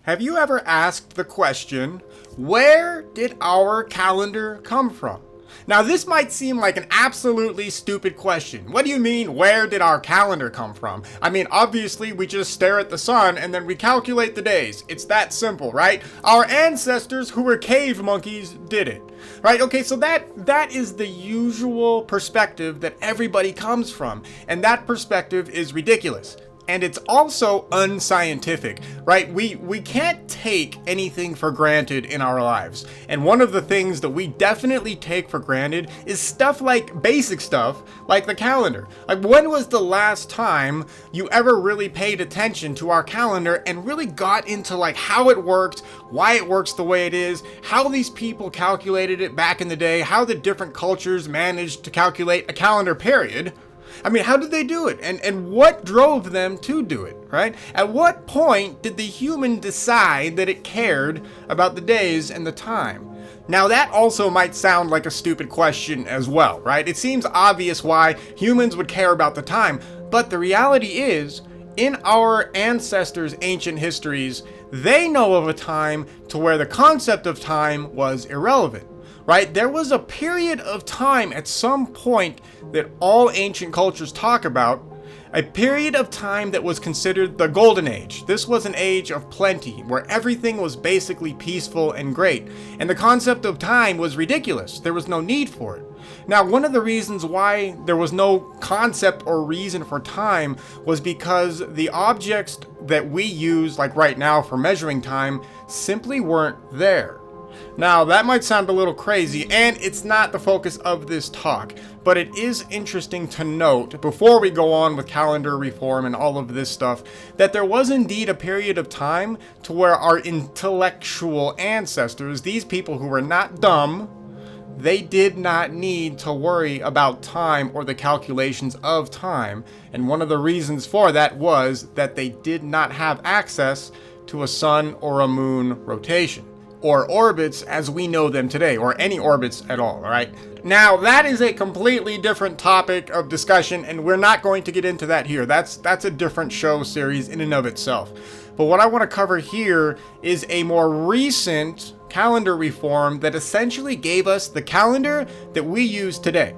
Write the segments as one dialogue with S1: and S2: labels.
S1: Have you ever asked the question, where did our calendar come from? Now, this might seem like an absolutely stupid question. What do you mean, where did our calendar come from? I mean, obviously, we just stare at the sun and then we calculate the days. It's that simple, right? Our ancestors, who were cave monkeys, did it. Right? Okay, so that is the usual perspective that everybody comes from. And that perspective is ridiculous. And it's also unscientific, right? We can't take anything for granted in our lives. And one of the things that we definitely take for granted is stuff like basic stuff, like the calendar. Like, when was the last time you ever really paid attention to our calendar and really got into like how it worked, why it works the way it is, how these people calculated it back in the day, how the different cultures managed to calculate a calendar period? I mean, how did they do it? And what drove them to do it, right? At what point did the human decide that it cared about the days and the time? Now, that also might sound like a stupid question as well, right? It seems obvious why humans would care about the time, but the reality is, in our ancestors' ancient histories, they know of a time to where the concept of time was irrelevant. Right? There was a period of time at some point that all ancient cultures talk about, a period of time that was considered the golden age. This was an age of plenty, where everything was basically peaceful and great, and the concept of time was ridiculous. There was no need for it. Now, one of the reasons why there was no concept or reason for time was because the objects that we use, like right now for measuring time, simply weren't there. Now, that might sound a little crazy, and it's not the focus of this talk, but it is interesting to note, before we go on with calendar reform and all of this stuff, that there was indeed a period of time to where our intellectual ancestors, these people who were not dumb, they did not need to worry about time or the calculations of time, and one of the reasons for that was that they did not have access to a sun or a moon rotation, or orbits as we know them today, or any orbits at all, right? Now, that is a completely different topic of discussion, and we're not going to get into that here. That's a different show series in and of itself. But what I want to cover here is a more recent calendar reform that essentially gave us the calendar that we use today.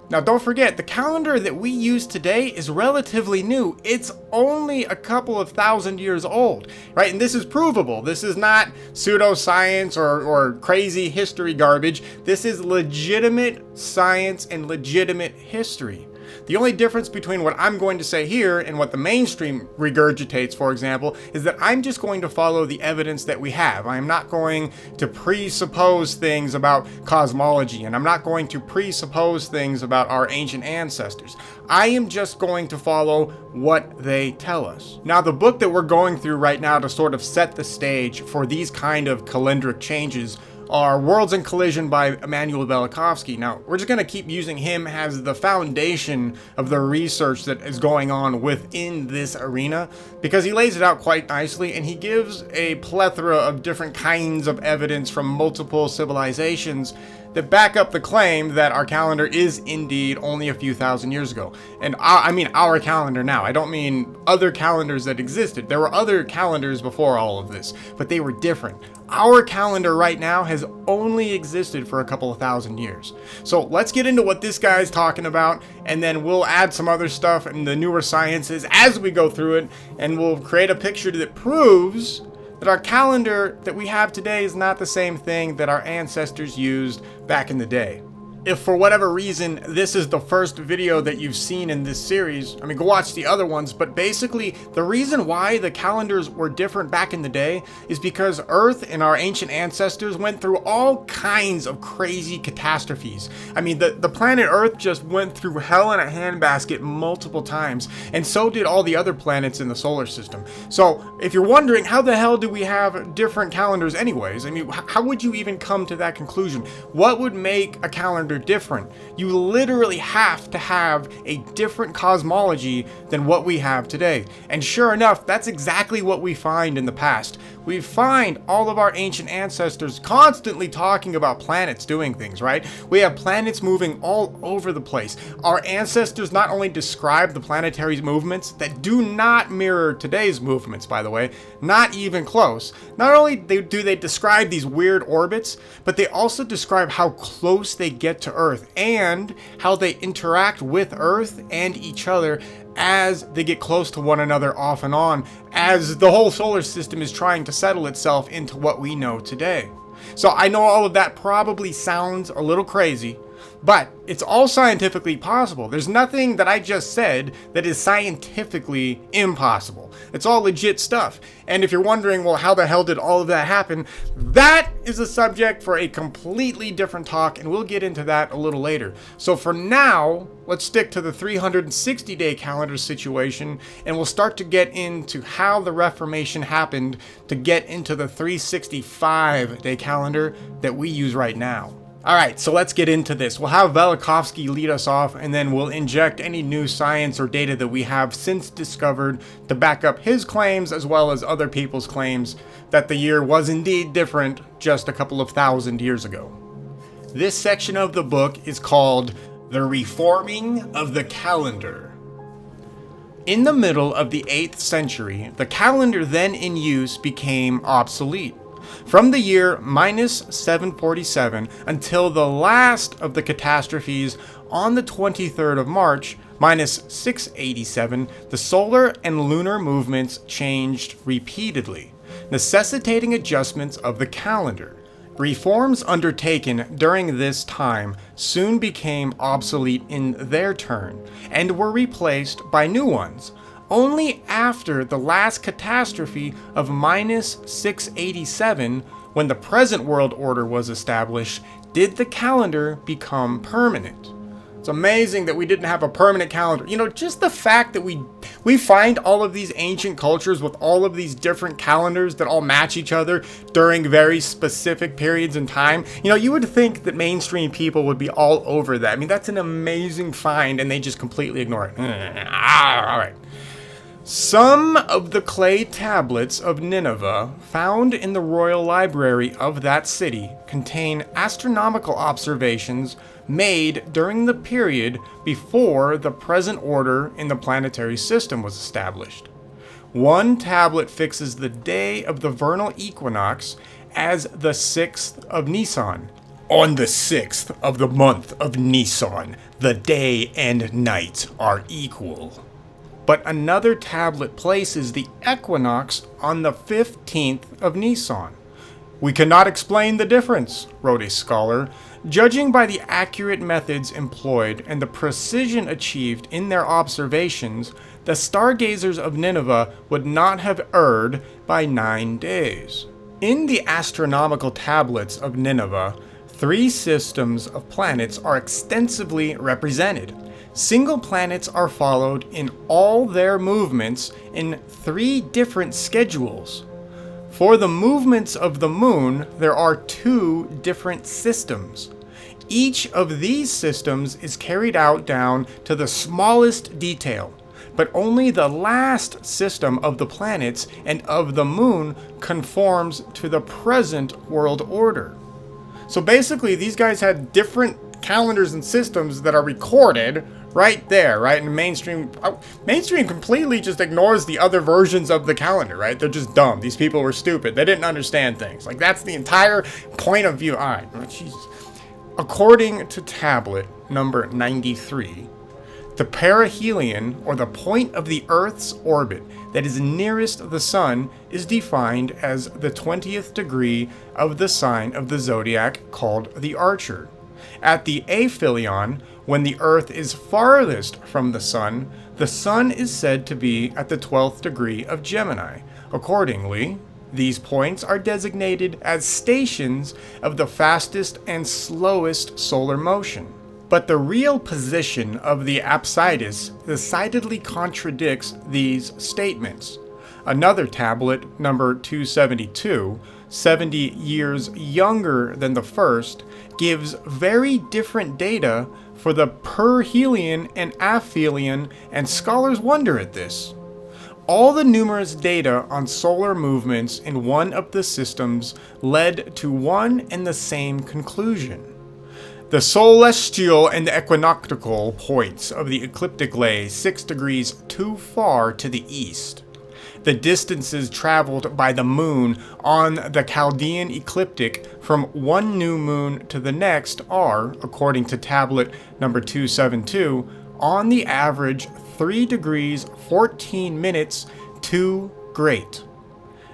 S1: Now, don't forget, the calendar that we use today is relatively new. It's only a couple of thousand years old, right? And this is provable. This is not pseudoscience or crazy history garbage. This is legitimate science and legitimate history. The only difference between what I'm going to say here and what the mainstream regurgitates, for example, is that I'm just going to follow the evidence that we have. I am not going to presuppose things about cosmology, and I'm not going to presuppose things about our ancient ancestors. I am just going to follow what they tell us. Now, the book that we're going through right now to sort of set the stage for these kind of calendric changes are Worlds in Collision by Immanuel Velikovsky. Now, we're just going to keep using him as the foundation of the research that is going on within this arena, because he lays it out quite nicely, and he gives a plethora of different kinds of evidence from multiple civilizations that back up the claim that our calendar is indeed only a few thousand years ago. And I mean our calendar now. I don't mean other calendars that existed. There were other calendars before all of this, but they were different. Our calendar right now has only existed for a couple of thousand years. So let's get into what this guy's talking about, and then we'll add some other stuff and the newer sciences as we go through it, and we'll create a picture that proves that our calendar that we have today is not the same thing that our ancestors used back in the day. If for whatever reason this is the first video that you've seen in this series, I mean, go watch the other ones, but basically the reason why the calendars were different back in the day is because Earth and our ancient ancestors went through all kinds of crazy catastrophes. I mean, the planet Earth just went through hell in a handbasket multiple times, and so did all the other planets in the solar system. So if you're wondering, how the hell do we have different calendars anyways? I mean, how would you even come to that conclusion? What would make a calendar calendar different. You literally have to have a different cosmology than what we have today. And sure enough, that's exactly what we find in the past. We find all of our ancient ancestors constantly talking about planets doing things, right? We have planets moving all over the place. Our ancestors not only describe the planetary movements that do not mirror today's movements, by the way, not even close. Not only do they describe these weird orbits, but they also describe how close they get to Earth and how they interact with Earth and each other as they get close to one another off and on, as the whole solar system is trying to settle itself into what we know today. So I know all of that probably sounds a little crazy, but it's all scientifically possible. There's nothing that I just said that is scientifically impossible. It's all legit stuff. And if you're wondering, well, how the hell did all of that happen? That is a subject for a completely different talk, and we'll get into that a little later. So for now, let's stick to the 360-day calendar situation, and we'll start to get into how the Reformation happened to get into the 365-day calendar that we use right now. Alright, so let's get into this. We'll have Velikovsky lead us off, and then we'll inject any new science or data that we have since discovered to back up his claims as well as other people's claims that the year was indeed different just a couple of thousand years ago. This section of the book is called The Reforming of the Calendar. In the middle of the 8th century, the calendar then in use became obsolete. From the year minus 747 until the last of the catastrophes on the 23rd of March, minus 687, the solar and lunar movements changed repeatedly, necessitating adjustments of the calendar. Reforms undertaken during this time soon became obsolete in their turn, and were replaced by new ones. Only after the last catastrophe of minus 687, when the present world order was established, did the calendar become permanent. It's amazing that we didn't have a permanent calendar. You know, just the fact that we find all of these ancient cultures with all of these different calendars that all match each other during very specific periods in time. You know, you would think that mainstream people would be all over that. I mean, that's an amazing find, and they just completely ignore it. All right. Some of the clay tablets of Nineveh found in the royal library of that city contain astronomical observations made during the period before the present order in the planetary system was established. One tablet fixes the day of the vernal equinox as the 6th of Nisan. On the 6th of the month of Nisan, the day and night are equal. But another tablet places the equinox on the 15th of Nisan. We cannot explain the difference, wrote a scholar. Judging by the accurate methods employed and the precision achieved in their observations, the stargazers of Nineveh would not have erred by 9 days. In the astronomical tablets of Nineveh, 3 systems of planets are extensively represented. Single planets are followed in all their movements in 3 different schedules. For the movements of the moon, there are 2 different systems. Each of these systems is carried out down to the smallest detail, but only the last system of the planets and of the moon conforms to the present world order. So basically, these guys had different calendars and systems that are recorded right there, right? And mainstream completely just ignores the other versions of the calendar, right? They're just dumb. These people were stupid. They didn't understand things. Like, that's the entire point of view. All right, oh, Jesus. According to tablet number 93, the perihelion, or the point of the Earth's orbit that is nearest the Sun, is defined as the 20th degree of the sign of the zodiac called the Archer. At the aphelion, when the Earth is farthest from the Sun is said to be at the 12th degree of Gemini. Accordingly, these points are designated as stations of the fastest and slowest solar motion. But the real position of the apsidus decidedly contradicts these statements. Another tablet, number 272, 70 years younger than the first, gives very different data for the perihelion and aphelion, and scholars wonder at this. All the numerous data on solar movements in one of the systems led to one and the same conclusion. The celestial and equinoctial points of the ecliptic lay 6 degrees too far to the east. The distances traveled by the moon on the Chaldean ecliptic from one new moon to the next are, according to tablet number 272, on the average 3 degrees 14 minutes too great.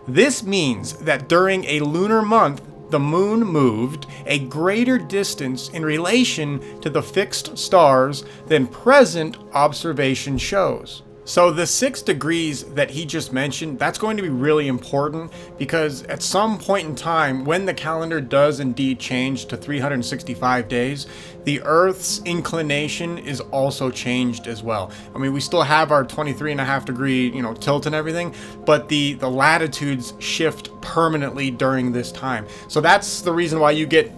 S1: This means that during a lunar month, the moon moved a greater distance in relation to the fixed stars than present observation shows. So the 6 degrees that he just mentioned, that's going to be really important because at some point in time, when the calendar does indeed change to 365 days, the Earth's inclination is also changed as well. I mean, we still have our 23.5 degree, tilt and everything, but the latitudes shift permanently during this time. So that's the reason why you get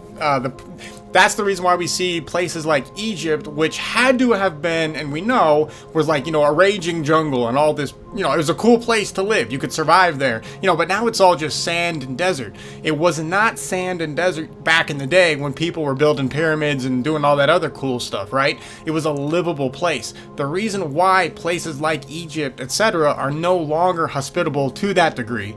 S1: that's the reason why we see places like Egypt, which had to have been, and we know, was like, a raging jungle and all this, it was a cool place to live. You could survive there, but now it's all just sand and desert. It was not sand and desert back in the day when people were building pyramids and doing all that other cool stuff, right? It was a livable place. The reason why places like Egypt, etc., are no longer hospitable to that degree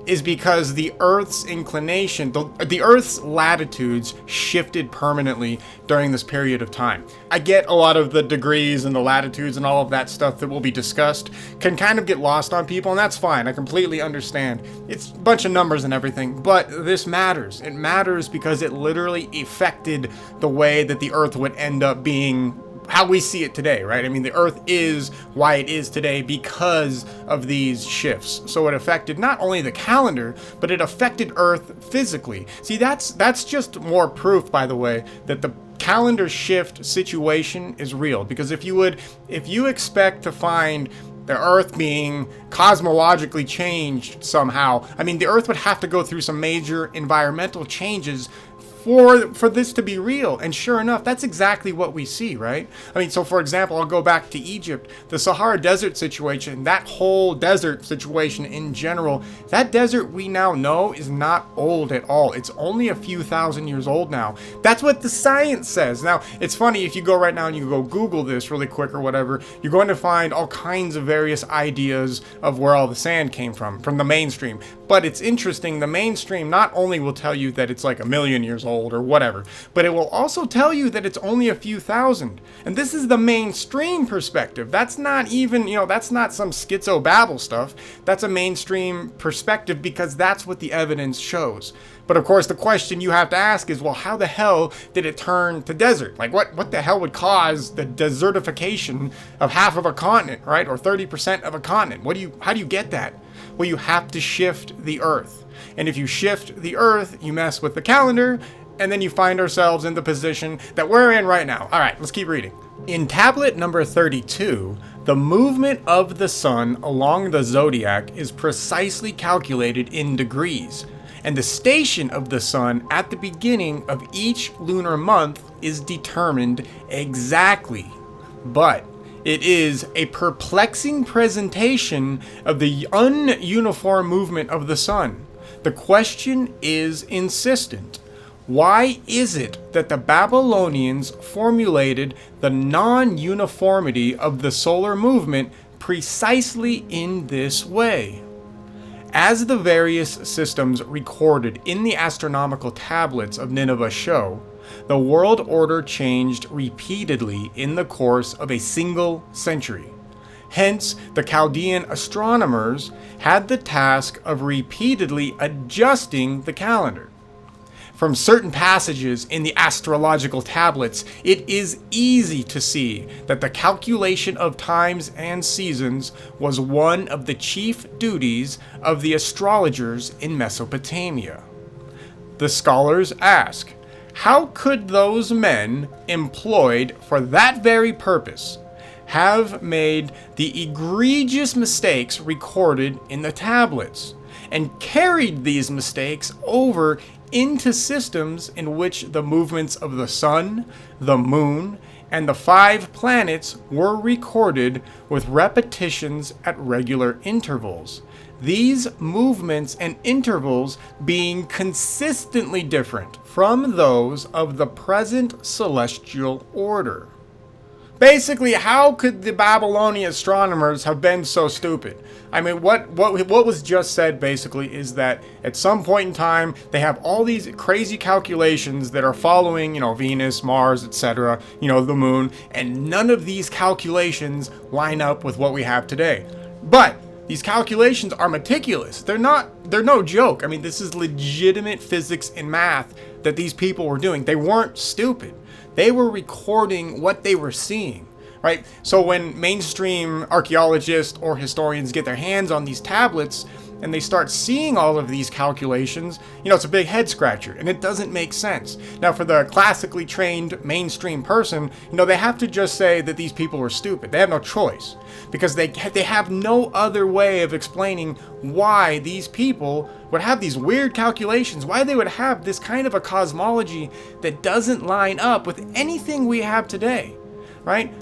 S1: is because the Earth's inclination, the Earth's latitudes shifted permanently during this period of time. I get a lot of the degrees and the latitudes and all of that stuff that will be discussed can kind of get lost on people, and that's fine. I completely understand. It's a bunch of numbers and everything, but this matters. It matters because it literally affected the way that the Earth would end up being how we see it today, right? I mean, the Earth is why it is today because of these shifts. So it affected not only the calendar, but it affected Earth physically. See, that's just more proof, by the way, that the calendar shift situation is real. Because if you expect to find the Earth being cosmologically changed somehow, I mean, the Earth would have to go through some major environmental changes for this to be real. And sure enough, that's exactly what we see, right? I mean, so for example, I'll go back to Egypt, the Sahara Desert situation, that whole desert situation in general, that desert we now know is not old at all. It's only a few thousand years old now. That's what the science says. Now, it's funny, if you go right now and you go Google this really quick or whatever, you're going to find all kinds of various ideas of where all the sand came from the mainstream. But it's interesting, the mainstream not only will tell you that it's like 1 million years old or whatever, but it will also tell you that it's only a few thousand. And this is the mainstream perspective. That's not even, that's not some schizo babble stuff. That's a mainstream perspective because that's what the evidence shows. But of course, the question you have to ask is, well, how the hell did it turn to desert? Like, what the hell would cause the desertification of half of a continent, right? Or 30% of a continent? How do you get that? Well, you have to shift the Earth. And if you shift the Earth, you mess with the calendar, and then you find ourselves in the position that we're in right now. All right, let's keep reading. In tablet number 32, the movement of the sun along the zodiac is precisely calculated in degrees, and the station of the sun at the beginning of each lunar month is determined exactly. But it is a perplexing presentation of the ununiform movement of the sun. The question is insistent. Why is it that the Babylonians formulated the non-uniformity of the solar movement precisely in this way? As the various systems recorded in the astronomical tablets of Nineveh show, the world order changed repeatedly in the course of a single century. Hence, the Chaldean astronomers had the task of repeatedly adjusting the calendar. From certain passages in the astrological tablets, it is easy to see that the calculation of times and seasons was one of the chief duties of the astrologers in Mesopotamia. The scholars ask, how could those men employed for that very purpose have made the egregious mistakes recorded in the tablets? and carried these mistakes over into systems in which the movements of the sun, the moon, and the 5 planets were recorded with repetitions at regular intervals. These movements and intervals being consistently different from those of the present celestial order. Basically, how could the Babylonian astronomers have been so stupid? I mean, what was just said basically is that at some point in time, they have all these crazy calculations that are following, Venus, Mars, etc., the moon, and none of these calculations line up with what we have today. But these calculations are meticulous. They're no joke. I mean, this is legitimate physics and math that these people were doing. They weren't stupid. They were recording what they were seeing, right? So when mainstream archaeologists or historians get their hands on these tablets and they start seeing all of these calculations, it's a big head scratcher and it doesn't make sense. Now, for the classically trained mainstream person, they have to just say that these people were stupid. They have no choice because they have no other way of explaining why these people would have these weird calculations, why they would have this kind of a cosmology that doesn't line up with anything we have today, right?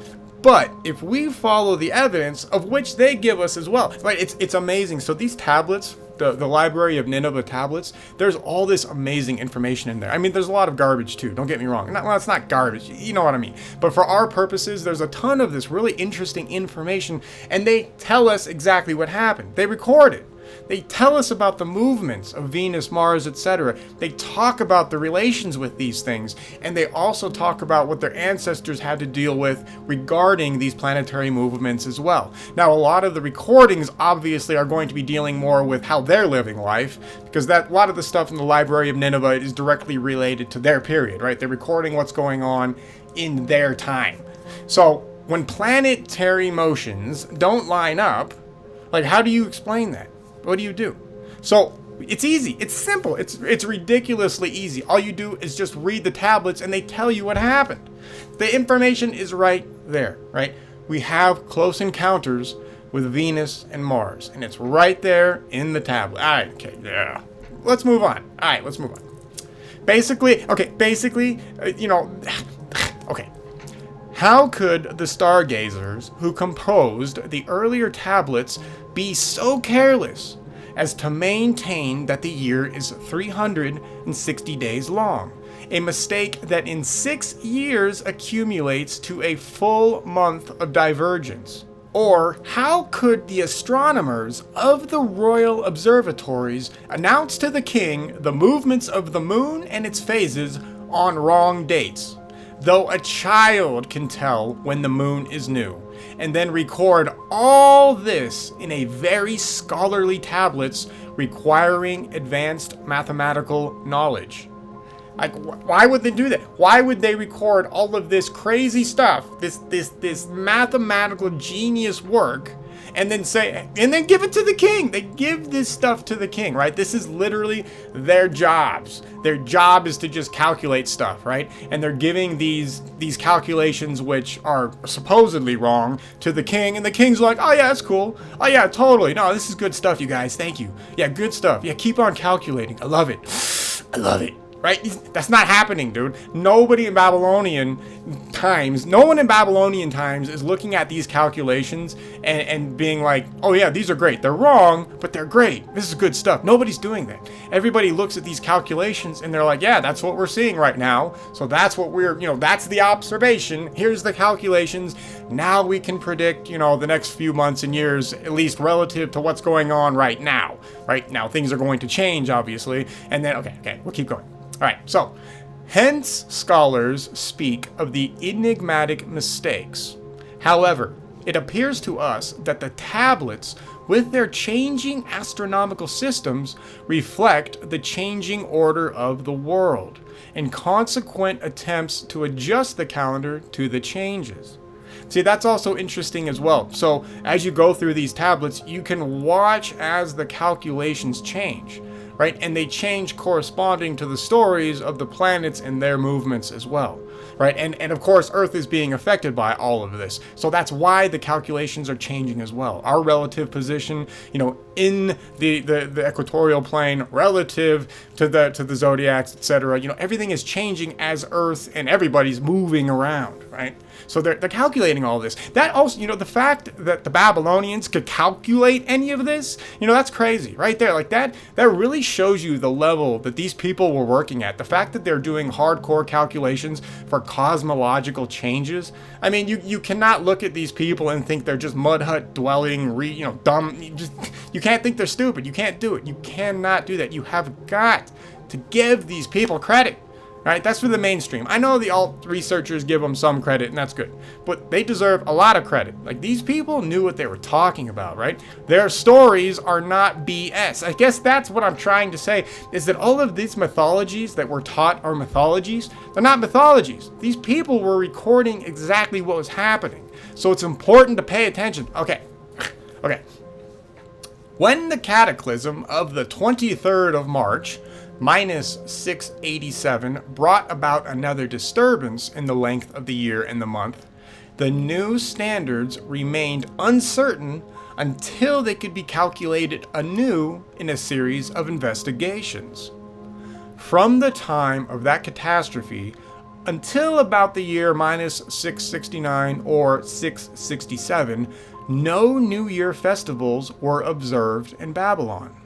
S1: But if we follow the evidence of which they give us as well, right? It's amazing. So these tablets, the Library of Nineveh tablets, there's all this amazing information in there. I mean, there's a lot of garbage too, don't get me wrong. Well, it's not garbage, you know what I mean. But for our purposes, there's a ton of this really interesting information, and they tell us exactly what happened. They record it. They tell us about the movements of Venus, Mars, etc. They talk about the relations with these things, and they also talk about what their ancestors had to deal with regarding these planetary movements as well. Now, a lot of the recordings obviously are going to be dealing more with how they're living life, because a lot of the stuff in the Library of Nineveh is directly related to their period, right? They're recording what's going on in their time. So when planetary motions don't line up, how do you explain that? What do? So it's easy. It's simple. It's ridiculously easy. All you do is just read the tablets and they tell you what happened. The information is right there, right? We have close encounters with Venus and Mars, and it's right there in the tablet. All right, okay, yeah. Let's move on. All right, let's move on. Basically, okay. How could the stargazers who composed the earlier tablets be so careless as to maintain that the year is 360 days long? A mistake that in 6 years accumulates to a full month of divergence. Or how could the astronomers of the royal observatories announce to the king the movements of the moon and its phases on wrong dates, though a child can tell when the moon is new, and then record all this in a very scholarly tablets requiring advanced mathematical knowledge? Why would they do that? Why would they record all of this crazy stuff, this mathematical genius work, and then give it to the king? They give this stuff to the king, right? This is literally their jobs. Their job is to just calculate stuff, right? And they're giving these calculations, which are supposedly wrong, to the king, and the king's like, oh yeah, that's cool. Oh yeah, totally. No, this is good stuff, you guys. Thank you. Yeah, good stuff. Yeah, keep on calculating. I love it. I love it. Right? That's not happening, dude. No one in Babylonian times is looking at these calculations and being like, oh yeah, these are great. They're wrong, but they're great. This is good stuff. Nobody's doing that. Everybody looks at these calculations and they're like, yeah, that's what we're seeing right now. So that's what that's the observation. Here's the calculations. Now we can predict, the next few months and years, at least relative to what's going on right now. Right now, things are going to change, obviously. And then, okay, we'll keep going. All right, so hence scholars speak of the enigmatic mistakes. However, it appears to us that the tablets, with their changing astronomical systems, reflect the changing order of the world and consequent attempts to adjust the calendar to the changes. See, that's also interesting as well. So as you go through these tablets, you can watch as the calculations change. Right? And they change corresponding to the stories of the planets and their movements as well. right? And of course, Earth is being affected by all of this. So that's why the calculations are changing as well. Our relative position, in the equatorial plane relative to the zodiacs, etc. Everything is changing as Earth and everybody's moving around, right? So they're calculating all this. That also, the fact that the Babylonians could calculate any of this, that's crazy right there. Like that really shows you the level that these people were working at. The fact that they're doing hardcore calculations for cosmological changes. I mean, you cannot look at these people and think they're just mud hut dwelling, dumb. You can't think they're stupid. You can't do it. You cannot do that. You have got to give these people credit. Right, that's for the mainstream. I know the alt researchers give them some credit, and that's good. But they deserve a lot of credit. Like, these people knew what they were talking about, right? Their stories are not BS. I guess that's what I'm trying to say, is that all of these mythologies that we're taught are mythologies, they're not mythologies. These people were recording exactly what was happening. So it's important to pay attention. Okay. When the cataclysm of the 23rd of March, minus 687, brought about another disturbance in the length of the year and the month, the new standards remained uncertain until they could be calculated anew in a series of investigations. From the time of that catastrophe until about the year minus 669 or 667, no New Year festivals were observed in Babylon.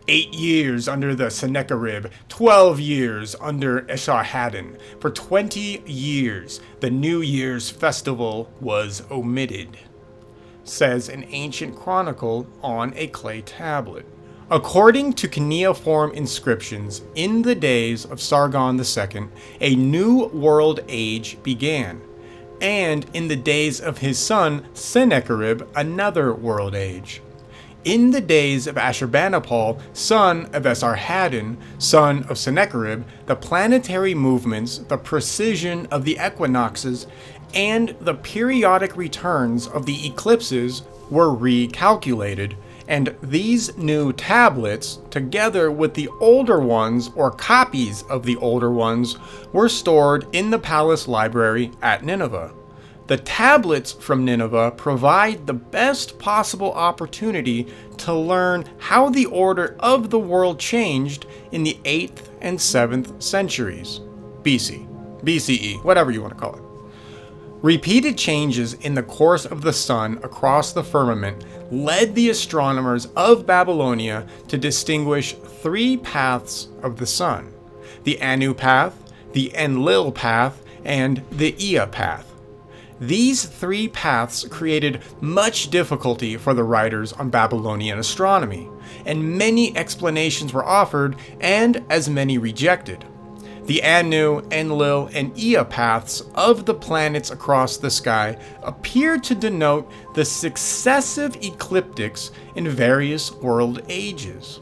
S1: 8 years under the Sennacherib, 12 years under Esarhaddon. For 20 years, the New Year's festival was omitted, says an ancient chronicle on a clay tablet. According to cuneiform inscriptions, in the days of Sargon II, a new world age began, and in the days of his son Sennacherib, another world age. In the days of Ashurbanipal, son of Esarhaddon, son of Sennacherib, the planetary movements, the precision of the equinoxes, and the periodic returns of the eclipses were recalculated, and these new tablets, together with the older ones or copies of the older ones, were stored in the palace library at Nineveh. The tablets from Nineveh provide the best possible opportunity to learn how the order of the world changed in the 8th and 7th centuries, BCE, whatever you want to call it. Repeated changes in the course of the sun across the firmament led the astronomers of Babylonia to distinguish 3 paths of the sun: the Anu path, the Enlil path, and the Ea path. These 3 paths created much difficulty for the writers on Babylonian astronomy, and many explanations were offered and as many rejected. The Anu, Enlil, and Ea paths of the planets across the sky appear to denote the successive ecliptics in various world ages.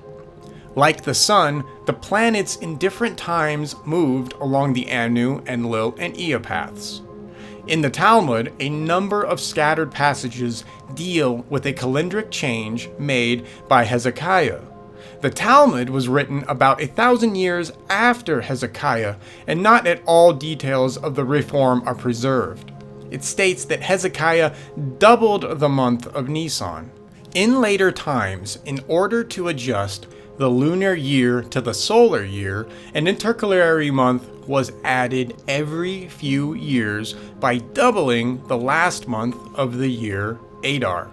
S1: Like the sun, the planets in different times moved along the Anu, Enlil, and Ea paths. In the Talmud, a number of scattered passages deal with a calendric change made by Hezekiah. The Talmud was written about 1,000 years after Hezekiah, and not at all details of the reform are preserved. It states that Hezekiah doubled the month of Nisan. In later times, in order to adjust the lunar year to the solar year, an intercalary month was added every few years by doubling the last month of the year Adar.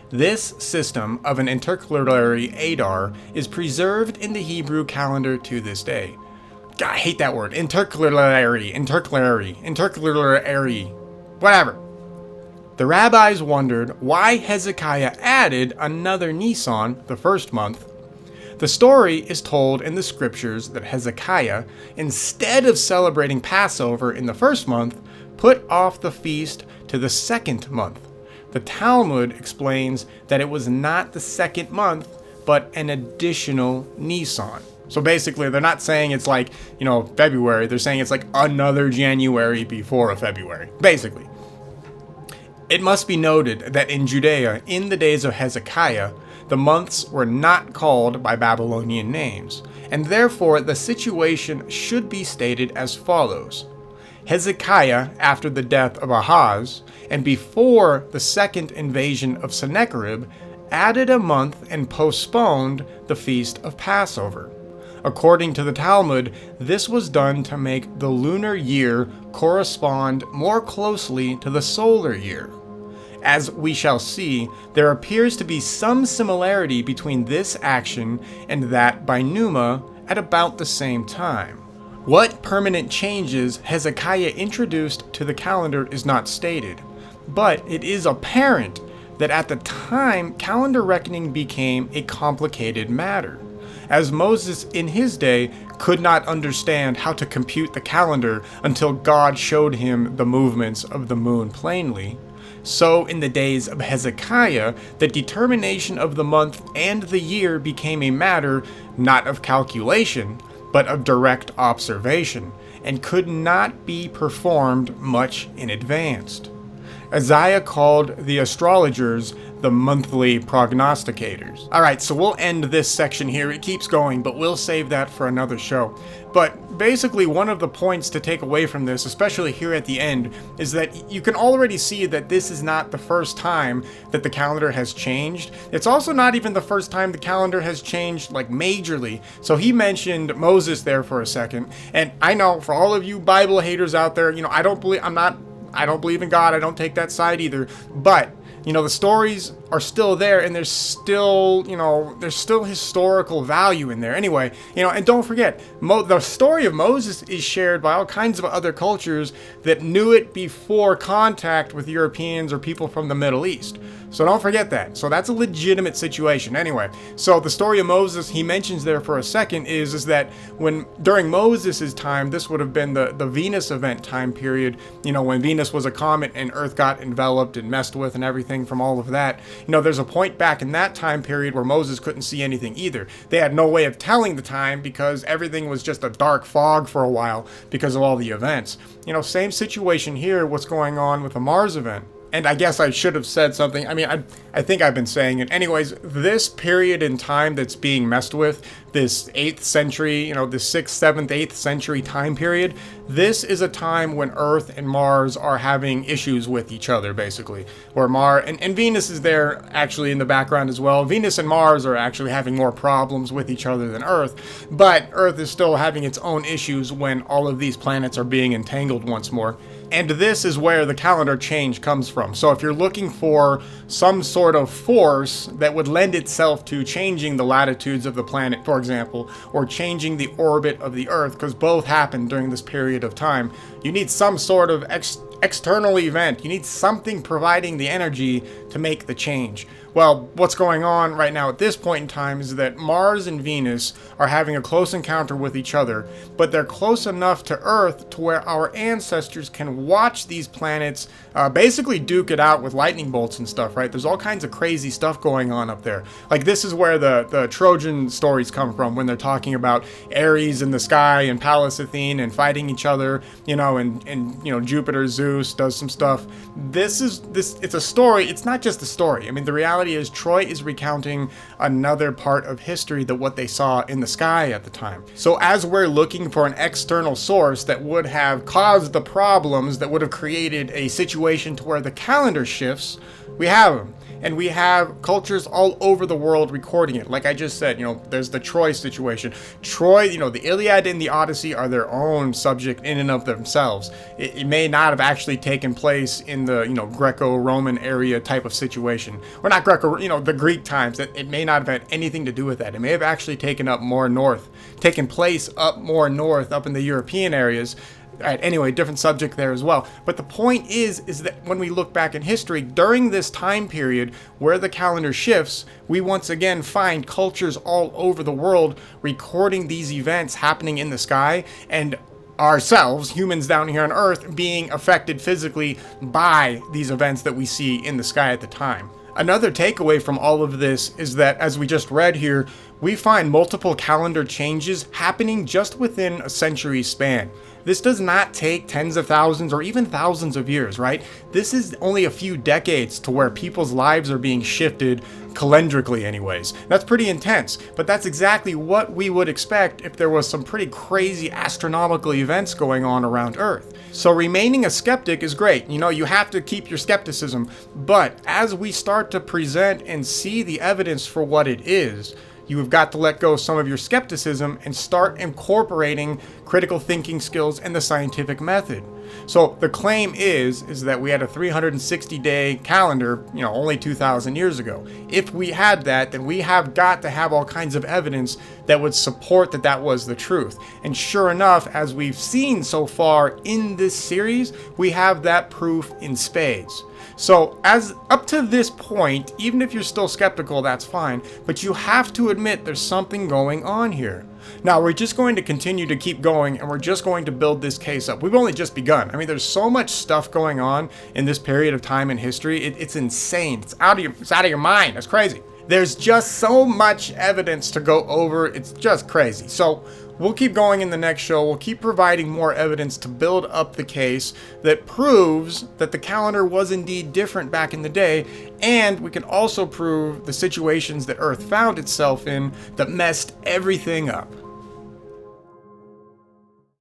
S1: This system of an intercalary Adar is preserved in the Hebrew calendar to this day. God, I hate that word. Intercalary, whatever. The rabbis wondered why Hezekiah added another Nisan, the first month. The story is told in the scriptures that Hezekiah, instead of celebrating Passover in the first month, put off the feast to the second month. The Talmud explains that it was not the second month, but an additional Nisan. So basically, they're not saying it's like, February. They're saying it's like another January before a February, basically. It must be noted that in Judea, in the days of Hezekiah, the months were not called by Babylonian names, and therefore the situation should be stated as follows. Hezekiah after the death of Ahaz, and before the second invasion of Sennacherib, added a month and postponed the feast of Passover. According to the Talmud, this was done to make the lunar year correspond more closely to the solar year. As we shall see, there appears to be some similarity between this action and that by Numa at about the same time. What permanent changes Hezekiah introduced to the calendar is not stated, but it is apparent that at the time calendar reckoning became a complicated matter, as Moses in his day could not understand how to compute the calendar until God showed him the movements of the moon plainly. So in the days of Hezekiah, the determination of the month and the year became a matter not of calculation, but of direct observation, and could not be performed much in advance. Isaiah called the astrologers the monthly prognosticators. Alright, so we'll end this section here. It keeps going, but we'll save that for another show. But basically, one of the points to take away from this, especially here at the end, is that you can already see that this is not the first time that the calendar has changed. It's also not even the first time the calendar has changed, like, majorly. So he mentioned Moses there for a second, and I know for all of you Bible haters out there, I don't believe in God. I don't take that side either. But the stories are still there, and there's still historical value in there. Anyway, and don't forget, the story of Moses is shared by all kinds of other cultures that knew it before contact with Europeans or people from the Middle East. So don't forget that. So that's a legitimate situation. Anyway, so the story of Moses he mentions there for a second is that during Moses' time, this would have been the Venus event time period, when Venus was a comet and Earth got enveloped and messed with and everything from all of that. There's a point back in that time period where Moses couldn't see anything either. They had no way of telling the time because everything was just a dark fog for a while because of all the events. Same situation here, what's going on with the Mars event. And I guess I should have said something. I think I've been saying it. Anyways, this period in time that's being messed with, this 8th century, this 6th, 7th, 8th century time period, this is a time when Earth and Mars are having issues with each other, basically. Where Mars, and Venus is there actually in the background as well. Venus and Mars are actually having more problems with each other than Earth, but Earth is still having its own issues when all of these planets are being entangled once more. And this is where the calendar change comes from. So if you're looking for some sort of force that would lend itself to changing the latitudes of the planet, for example, or changing the orbit of the Earth, because both happen during this period of time, you need some sort of external event. You need something providing the energy to make the change. Well, what's going on right now at this point in time is that Mars and Venus are having a close encounter with each other, but they're close enough to Earth to where our ancestors can watch these planets basically duke it out with lightning bolts and stuff, right? There's all kinds of crazy stuff going on up there. Like, this is where the Trojan stories come from, when they're talking about Ares in the sky and Pallas Athene and fighting each other, and Jupiter, Zeus does some stuff. It's a story. It's not just a story. The reality is Troy is recounting another part of history that what they saw in the sky at the time. So as we're looking for an external source that would have caused the problems that would have created a situation to where the calendar shifts, we have them. And we have cultures all over the world recording it. Like I just said, there's the Troy situation. Troy, the Iliad and the Odyssey are their own subject in and of themselves. It may not have actually taken place in the, Greco-Roman area type of situation. Or not Greco, the Greek times. It may not have had anything to do with that. It may have actually taken place up more north, up in the European areas. Alright, anyway, different subject there as well. But the point is that when we look back in history, during this time period where the calendar shifts, we once again find cultures all over the world recording these events happening in the sky, and ourselves, humans down here on Earth, being affected physically by these events that we see in the sky at the time. Another takeaway from all of this is that, as we just read here, we find multiple calendar changes happening just within a century span. This does not take tens of thousands or even thousands of years, right? This is only a few decades to where people's lives are being shifted calendrically anyways. That's pretty intense, but that's exactly what we would expect if there was some pretty crazy astronomical events going on around Earth. So remaining a skeptic is great. You know, you have to keep your skepticism, but as we start to present and see the evidence for what it is, you have got to let go of some of your skepticism and start incorporating critical thinking skills and the scientific method. So the claim is that we had a 360-day calendar, only 2,000 years ago. If we had that, then we have got to have all kinds of evidence that would support that that was the truth. And sure enough, as we've seen so far in this series, we have that proof in spades. So as up to this point, even if you're still skeptical, that's fine, but you have to admit there's something going on here. Now, we're just going to continue to keep going, and we're just going to build this case up. We've only just begun. I mean, there's so much stuff going on in this period of time in history. It's insane. It's out of your mind. It's crazy. There's just so much evidence to go over. It's just crazy. So we'll keep going in the next show. We'll keep providing more evidence to build up the case that proves that the calendar was indeed different back in the day, and we can also prove the situations that Earth found itself in that messed everything up.